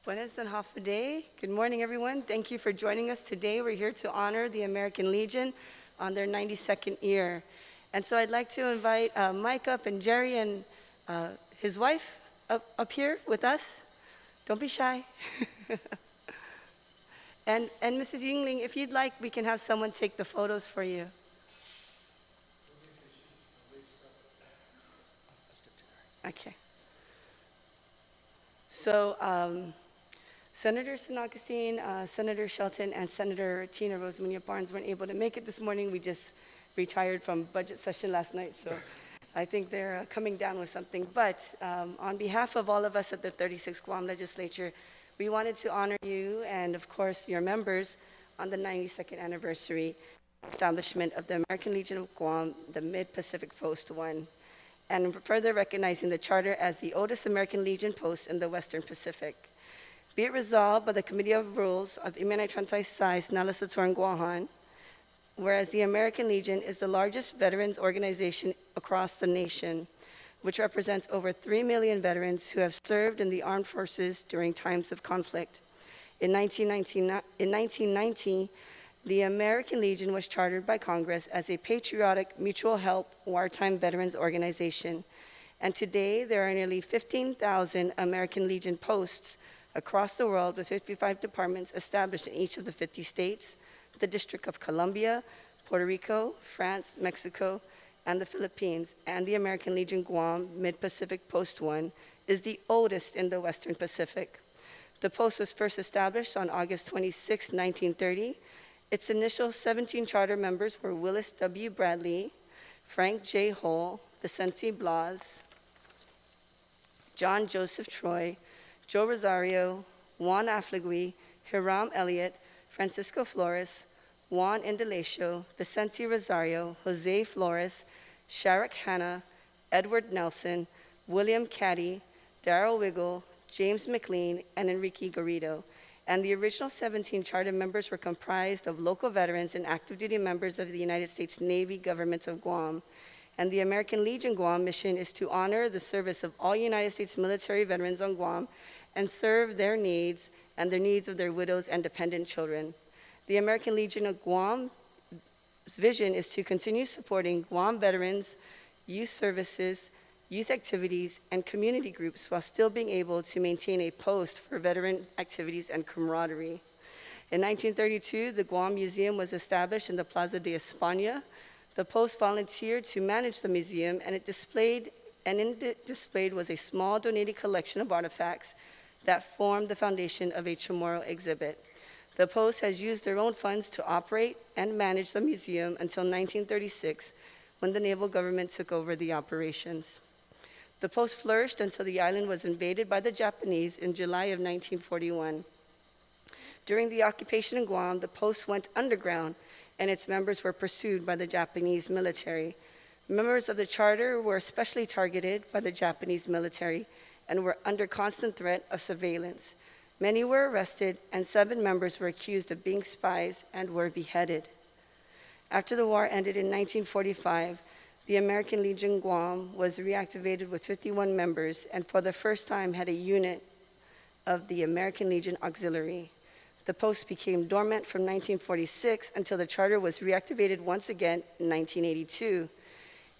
Buenas and half a day. Good morning, everyone. Thank you for joining us today. We're here to honor the American Legion on their 92nd year. And so I'd like to invite Mike up and Jerry and his wife up here with us. Don't be shy. and Mrs. Yingling, if you'd like, we can have someone take the photos for you. Okay. So, Senator San Augustine, Senator Shelton, and Senator Tina Rosemaria Barnes weren't able to make it this morning. We just retired from budget session last night, so I think they're coming down with something. But on behalf of all of us at the 36th Guam Legislature, we wanted to honor you and, of course, your members on the 92nd anniversary establishment of the American Legion of Guam, the Mid-Pacific Post 1, and further recognizing the charter as the oldest American Legion post in the Western Pacific. Be it resolved by the Committee of Rules of Imanay Trantay Sais Nalasaturan Guahan, whereas the American Legion is the largest veterans organization across the nation, which represents over 3 million veterans who have served in the armed forces during times of conflict. In 1990, the American Legion was chartered by Congress as a patriotic mutual help wartime veterans organization. And today, there are nearly 15,000 American Legion posts across the world with 55 departments established in each of the 50 states, the District of Columbia, Puerto Rico, France, Mexico, and the Philippines. And the American Legion Guam Mid-Pacific Post 1 is the oldest in the Western Pacific. The post was first established on August 26, 1930. Its initial 17 charter members were Willis W. Bradley, Frank J. Hull, Vicente Blas, John Joseph Troy, Joe Rosario, Juan Afligui, Hiram Elliott, Francisco Flores, Juan Indalecio, Vicente Rosario, Jose Flores, Sharrock Hanna, Edward Nelson, William Caddy, Darrell Wiggle, James McLean, and Enrique Garrido. And the original 17 charter members were comprised of local veterans and active duty members of the United States Navy Government of Guam. And the American Legion Guam mission is to honor the service of all United States military veterans on Guam and serve their needs and the needs of their widows and dependent children. The American Legion of Guam's vision is to continue supporting Guam veterans, youth services, youth activities, and community groups while still being able to maintain a post for veteran activities and camaraderie. In 1932, the Guam Museum was established in the Plaza de España. The post volunteered to manage the museum, and displayed was a small donated collection of artifacts that formed the foundation of a Chamorro exhibit. The post has used their own funds to operate and manage the museum until 1936, when the naval government took over the operations. The post flourished until the island was invaded by the Japanese in July of 1941. During the occupation in Guam, the post went underground, and its members were pursued by the Japanese military. Members of the charter were especially targeted by the Japanese military and were under constant threat of surveillance. Many were arrested, and 7 members were accused of being spies and were beheaded. After the war ended in 1945, the American Legion Guam was reactivated with 51 members and for the first time had a unit of the American Legion Auxiliary. The post became dormant from 1946 until the charter was reactivated once again in 1982.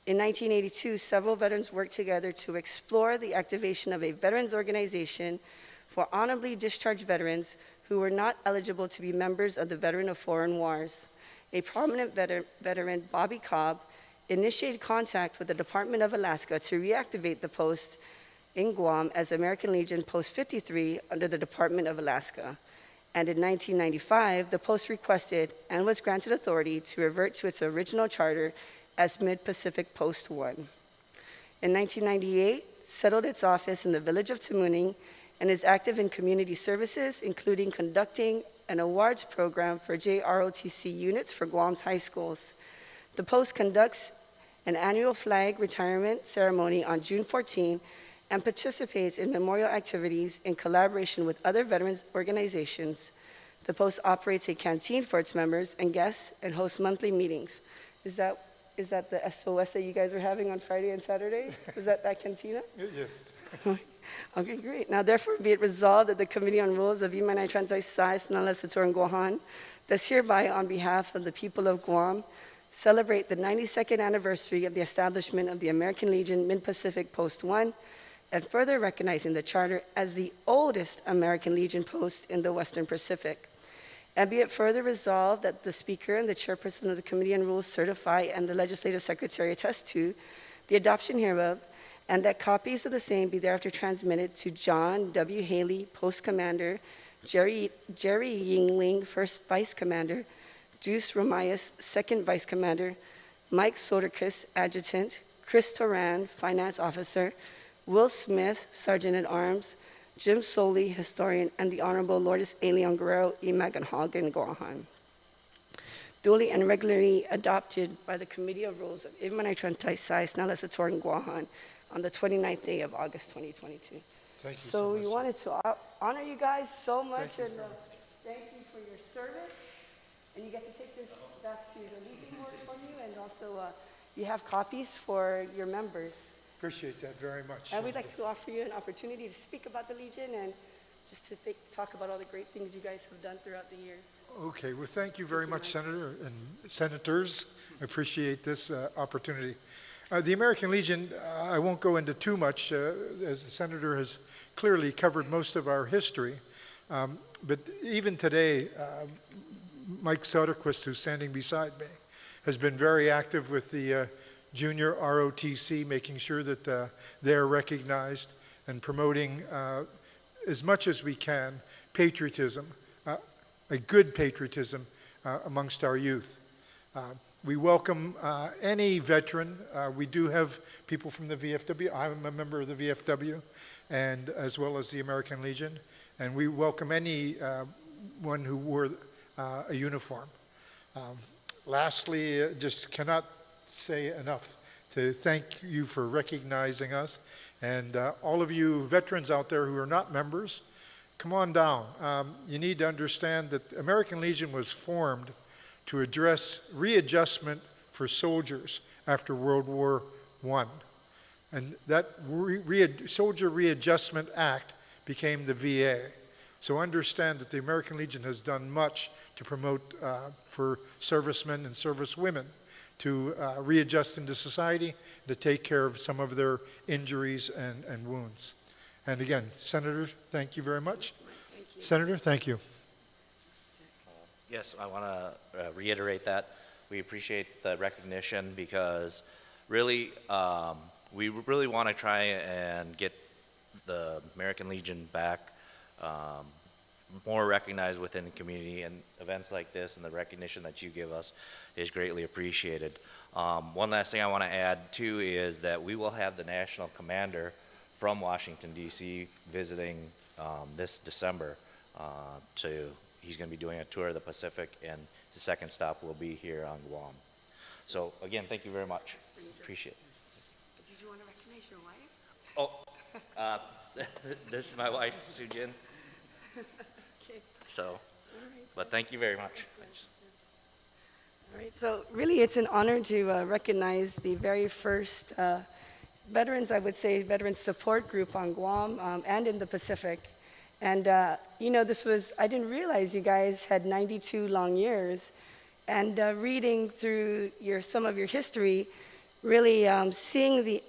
In 1982, several veterans worked together to explore the activation of a veterans organization for honorably discharged veterans who were not eligible to be members of the Veteran of Foreign Wars. A prominent veteran, Bobby Cobb, initiated contact with the Department of Alaska to reactivate the post in Guam as American Legion Post 53 under the Department of Alaska. And in 1995, the post requested and was granted authority to revert to its original charter as Mid-Pacific Post 1. In 1998, settled its office in the village of Tamuning and is active in community services, including conducting an awards program for JROTC units for Guam's high schools. The post conducts an annual flag retirement ceremony on June 14 and participates in memorial activities in collaboration with other veterans organizations. The post operates a canteen for its members and guests and hosts monthly meetings. Is that the SOS that you guys are having on Friday and Saturday? Is that cantina? Yes. Okay, great. Now therefore be it resolved that the Committee on Rules of Imanay Transai Sai Nalesatoran Guahan does hereby, on behalf of the people of Guam, celebrate the 92nd anniversary of the establishment of the American Legion Mid-Pacific Post 1, and further recognizing the Charter as the oldest American Legion post in the Western Pacific. And be it further resolved that the Speaker and the Chairperson of the Committee on Rules certify and the Legislative Secretary attest to the adoption hereof, and that copies of the same be thereafter transmitted to John W. Haley, Post Commander, Jerry Yingling, First Vice Commander, Juice Romayas, Second Vice Commander, Mike Soderkis, Adjutant, Chris Toran, Finance Officer, Will Smith, Sergeant-at-Arms, Jim Soley, Historian, and the Honorable Lourdes A. Leon Guerrero, Imaganhagan Guahan. Duly and regularly adopted by the Committee of Rules of Imanay Trantai Sai Nalesatoran Guahan on the 29th day of August 2022. Thank you So much. we wanted to honor you guys so much, Thank you and so much. thank you for your service. And you get to take this back to the Legion Board from you, and also you have copies for your members. Appreciate that very much. And we'd like to offer you an opportunity to speak about the Legion and just to talk about all the great things you guys have done throughout the years. Okay, well, thank you very much, Senator and Senators. I appreciate this opportunity. The American Legion, I won't go into too much, as the Senator has clearly covered most of our history. But even today, Mike Soderquist, who's standing beside me, has been very active with the Junior ROTC, making sure that they're recognized and promoting as much as we can patriotism, a good patriotism amongst our youth. We welcome any veteran. We do have people from the VFW. I'm a member of the VFW, and as well as the American Legion, and we welcome anyone who wore a uniform. Lastly, just cannot say enough to thank you for recognizing us, and all of you veterans out there who are not members, come on down. You need to understand that the American Legion was formed to address readjustment for soldiers after World War I. And that Soldier Readjustment Act became the VA. So understand that the American Legion has done much to promote for servicemen and servicewomen to readjust into society, to take care of some of their injuries and wounds. And again, Senator, thank you very much. Thank you. Senator, thank you. Yes, I want to reiterate that. We appreciate the recognition because really, we really want to try and get the American Legion back more recognized within the community, and events like this and the recognition that you give us is greatly appreciated. One last thing I want to add too is that we will have the National Commander from Washington, D.C. visiting this December. He's going to be doing a tour of the Pacific, and the second stop will be here on Guam. So again, thank you very much. Appreciate it. Did you want to recognize your wife? Oh, this is my wife, Sujin. Okay. So, but thank you very much. All right, so really it's an honor to recognize the very first veterans, I would say, veteran support group on Guam and in the Pacific. And, you know, I didn't realize you guys had 92 long years. And reading through some of your history, really seeing the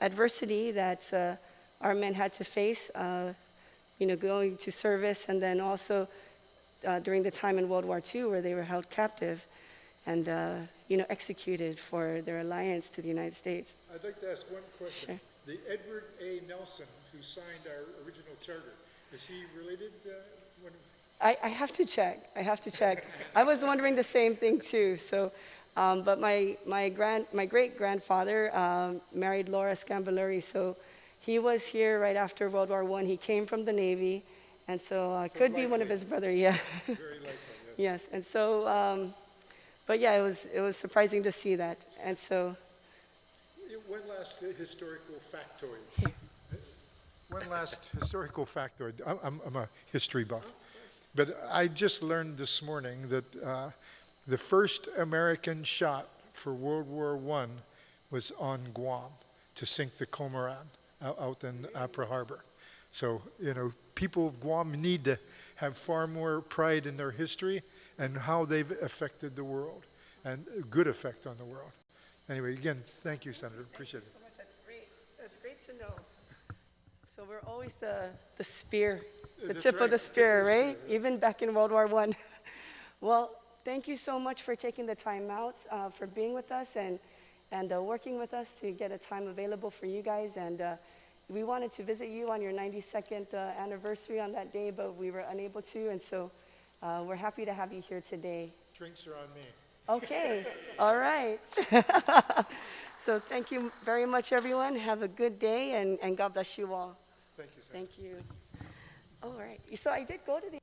adversity that our men had to face, you know, going to service, and then also during the time in World War II where they were held captive and, you know, executed for their alliance to the United States. I'd like to ask one question. Sure. The Edward A. Nelson, who signed our original charter, is he related? I have to check. I have to check. I was wondering the same thing too. So, but my great grandfather married Laura Scambaluri, so he was here right after World War I. He came from the Navy, and so could be one of his brothers. Yeah. Very likely, yes. Yes, and so, but yeah, it was surprising to see that, and so. One last historical factoid. One last historical factoid. I'm a history buff. But I just learned this morning that the first American shot for World War I was on Guam to sink the Comoran out in Apra Harbor. So, people of Guam need to have far more pride in their history and how they've affected the world, and a good effect on the world. Anyway, again, thank you, Senator. Appreciate it. So much. That's great. That's great to know. So we're always the spear, the That's tip of right, the tip of spear, the right? spear, Even back in World War I. Well, thank you so much for taking the time out, for being with us and working with us to get a time available for you guys. And we wanted to visit you on your 92nd anniversary on that day, but we were unable to. And so we're happy to have you here today. Drinks are on me. Okay, all right. So thank you very much, everyone. Have a good day, and God bless you all. Thank you, Senator. Thank you. All right. So I did go to the